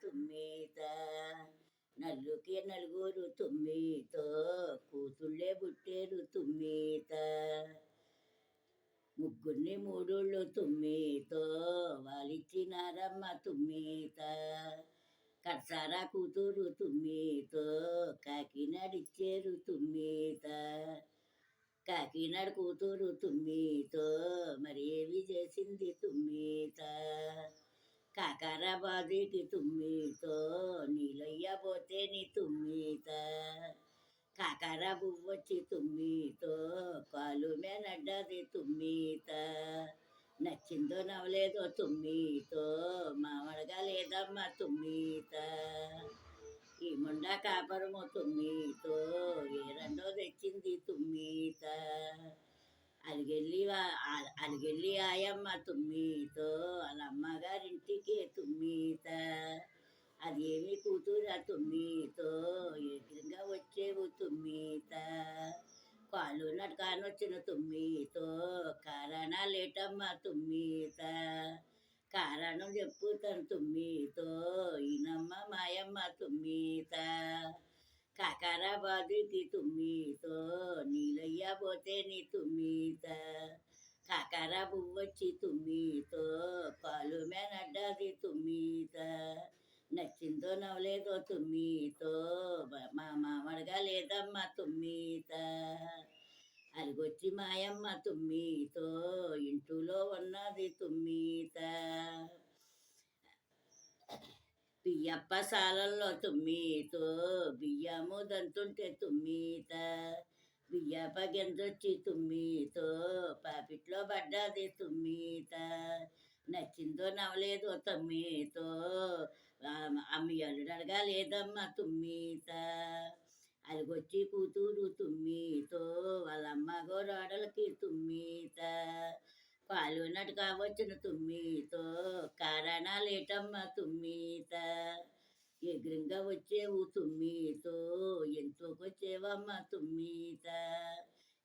తుమ్మీత. నల్లుకి నలుగురు తుమ్మీతో కూతుళ్ళే పుట్టేరు తుమ్మీత. ముగ్గురిని మూడుళ్ళు తుమ్మీతో వాళ్ళిచ్చినారమ్మ తుమ్మీత. కడసారా కూతురు తుమ్మీతో కాకినాడిచ్చేరు తుమ్మీత. కాకినాడ కూతురు తుమ్మీతో మరి ఏమి చేసింది తుమ్మీత. కాకరాబాదుకి తుమ్మీతో నీలయ్య పోతే నీ తుమ్మీత. కాకర పువ్వొచ్చి తుమ్మీతో కాలు మేనడ్డది తుమ్మీత. నచ్చిందో నవ్వలేదో తుమ్మీతో మామడగా లేదమ్మ తుమ్మీత. ఈ ముండ కాపరము తుమ్మీతో ఏ రెండో తెచ్చింది తుమ్మీత. అలిగెళ్ళి ఆయమ్మ తుమ్మీతో వాళ్ళ అమ్మగారింటికి తుమ్మీత. అది ఏమి కూతురా తుమ్మీతో ఎదురుగా వచ్చేవు తుమ్మీత. కాళ్ళు నడకానొచ్చిన తుమ్మీతో కారణాలేటమ్మ తుమ్మీత. కారణం చెప్పుతాను తుమ్మీతో ఈనమ్మ మాయమ్మ తుమ్మీత. కాకరాబాదుకి తుమ్మీతో నీలయ్య పోతే నీ తుమ్మీత. కాకర పువ్వొచ్చి తుమ్మీతో కాలు మేనడ్డది తుమ్మీత. నచ్చిందో నవ్వలేదో తుమ్మీతో మా మామడగా లేదమ్మ తుమ్మీత. అలిగొచ్చి మాయమ్మ తుమ్మీతో ఇంటిలో ఉన్నది తుమ్మీత. బియ్యప్ప సాలల్లో తుమ్మీతో బియ్యము దంతుంటే తుమ్మీత. బియ్యప్ప గెంజొచ్చి తుమ్మీతో పాపిట్లో పడ్డది తుమ్మీత. నచ్చిందో నవ్వలేదో తుమ్మీతో అమ్మి అల్లుడగా లేదమ్మ తుమ్మీత. అలిగొచ్చి కూతురు తుమ్మీతో వాళ్ళ అమ్మ గోరాడలకి తుమ్మీత. పాలు నటుగా వచ్చిన తుమ్మీతో కారణాలేటమ్మ తుమ్మీత. ఎగురుగా వచ్చేవు తుమ్మీతో ఎంతోకొచ్చేవమ్మ తుమ్మీత.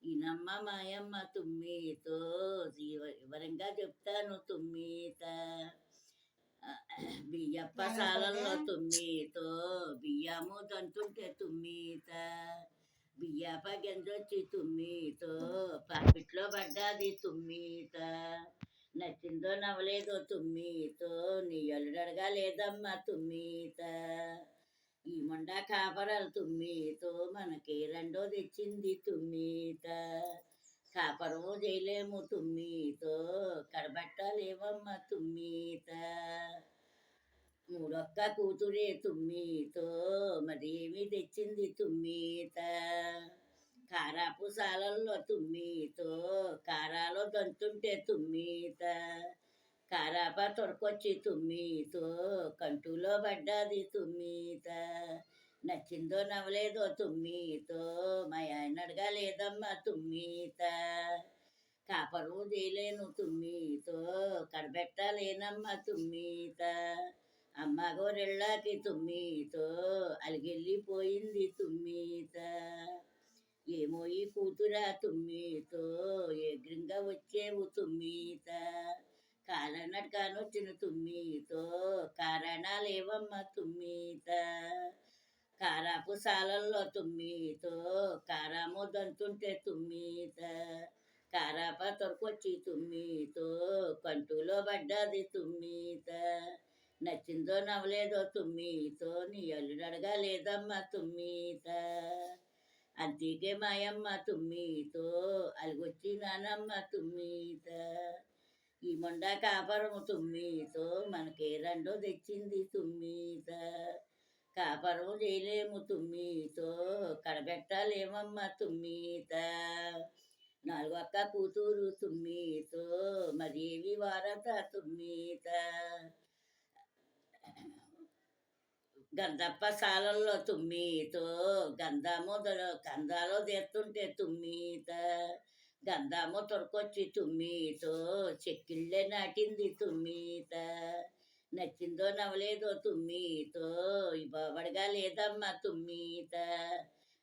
ఈనమ్మ మాయమ్మ తుమ్మీతో వివరంగా చెప్తాను తుమ్మీత. బియ్యప్ప సాలల్లో తుమ్మీతో బియ్యము దంతుంటే తుమ్మీత. బియ్యప్ప గెంజొచ్చి తుమ్మీతో పాపిట్లో పడ్డది తుమ్మీత. నచ్చిందో నవ్వలేదో తుమ్మీతో నీ అల్లుడగా లేదమ్మ తుమ్మీత. ఈ మొండ కాపరాలు తుమ్మీతో మనకి రెండో తెచ్చింది తుమ్మీత. కాపరము చేయలేము తుమ్మీతో కడబట్టలేవమ్మ తుమ్మీత. మూడొక్క కూతురే తుమ్మీతో మరి ఏమి తెచ్చింది తుమ్మీత. కారాపు సాలల్లో తుమ్మీతో కారాలో దంతుంటే తుమ్మీత. కారాప తొడకొచ్చి తుమ్మీతో కంటులో పడ్డది తుమ్మీత. నచ్చిందో నవ్వలేదో తుమ్మీతో మా ఆయనడగా లేదమ్మ తుమ్మీత. కాపరు చేయలేను తుమ్మీతో కడబెట్టలేనమ్మ తుమ్మీత. అమ్మ గోరెళ్ళకి తుమ్మీతో అలిగెళ్ళిపోయింది తుమ్మీత. ఏమో ఈ కూతురా తుమ్మీతో ఎగ్రంగా వచ్చేవు తుమ్మీత. కాలనడకానొచ్చిన తుమ్మీతో కారణాలేవమ్మ తుమ్మీత. కారాపు సాలల్లో తుమ్మీతో కారాము దంతుంటే తుమ్మీత. కారాప తొరకొచ్చి తుమ్మీతో కంటులో పడ్డది తుమ్మీత. నచ్చిందో నవ్వలేదో తుమ్మీతో నీ అల్లుడగా లేదమ్మ తుమ్మీత. అంతికే మాయమ్మ తుమ్మీతో అలిగొచ్చి నానమ్మ తుమ్మీత. ఈ మొండ కాపరము తుమ్మీతో మనకి రెండో తెచ్చింది తుమ్మీత. కాపరము చేయలేము తుమ్మీతో కడబెట్టలేమమ్మ తుమ్మీత. నాలుగొక్క కూతురు తుమ్మీతో మరేవి వారత తుమ్మీత. గంధప్ప సాలల్లో తుమ్మీతో గంధాలో తెస్తుంటే తుమ్మీత. గంధము తొరకొచ్చి తుమ్మీతో చెక్కిళ్ళే నాటింది తుమ్మీత. నచ్చిందో నవ్వలేదో తుమ్మీతో ఈ బాబడిగా లేదమ్మ తుమ్మీత.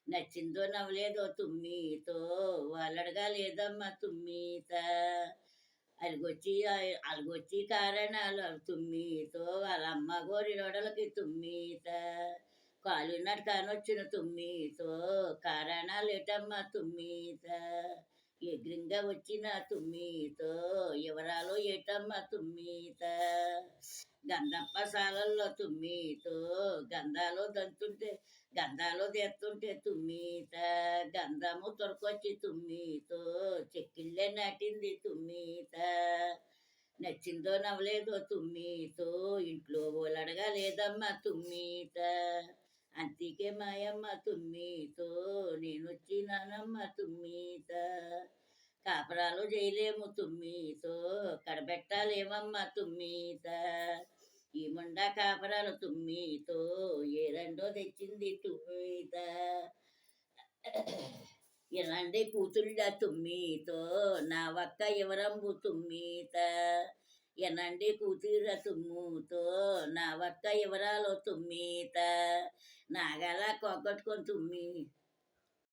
నచ్చిందో నవ్వలేదో తుమ్మీతో వాళ్ళడగా లేదమ్మ తుమ్మీత. అలుగొచ్చి కారణాలు తుమ్మితో వాళ్ళ అమ్మ గోరి రొడలకి తుమ్మిత కాలినాడు కానొచ్చిన తుమ్మితో కారణాలేటమ్మ తుమ్మిత ఎగ్రింగా వచ్చిన తుమ్మితో ఎవరాలో ఏటమ్మ తుమ్మిత గంధప్ప సాలల్లో తుమ్మితో గంధాలు తెస్తుంటే తుమ్మిత గంధము తొరకొచ్చి తుమ్మితో చెక్కిళ్ళే నాటింది తుమ్మిత నచ్చిందో నవ్వలేదో తుమ్మితో ఇంట్లో ఓలడగా లేదమ్మా తుమ్మిత అంతికే మాయమ్మ తుమ్మితో నేనొచ్చినానమ్మ తుమ్మిత కాపరాలు చేయలేము తుమ్మితో కడబెట్టాలేమమ్మ తుమ్మిత ఈ ముండా కాపరాలు తుమ్మితో ఏ రెండో తెచ్చింది తుమ్మిత ఎలాంటి కూతుళ్ళ తుమ్మితో నా ఒక్క ఎవరంబు తుమ్మిత ఎనండి కూతుర తుమ్ముతో నా ఒక్క ఎవరాలో తుమ్మిత నాగలా కొగ్గట్టుకొని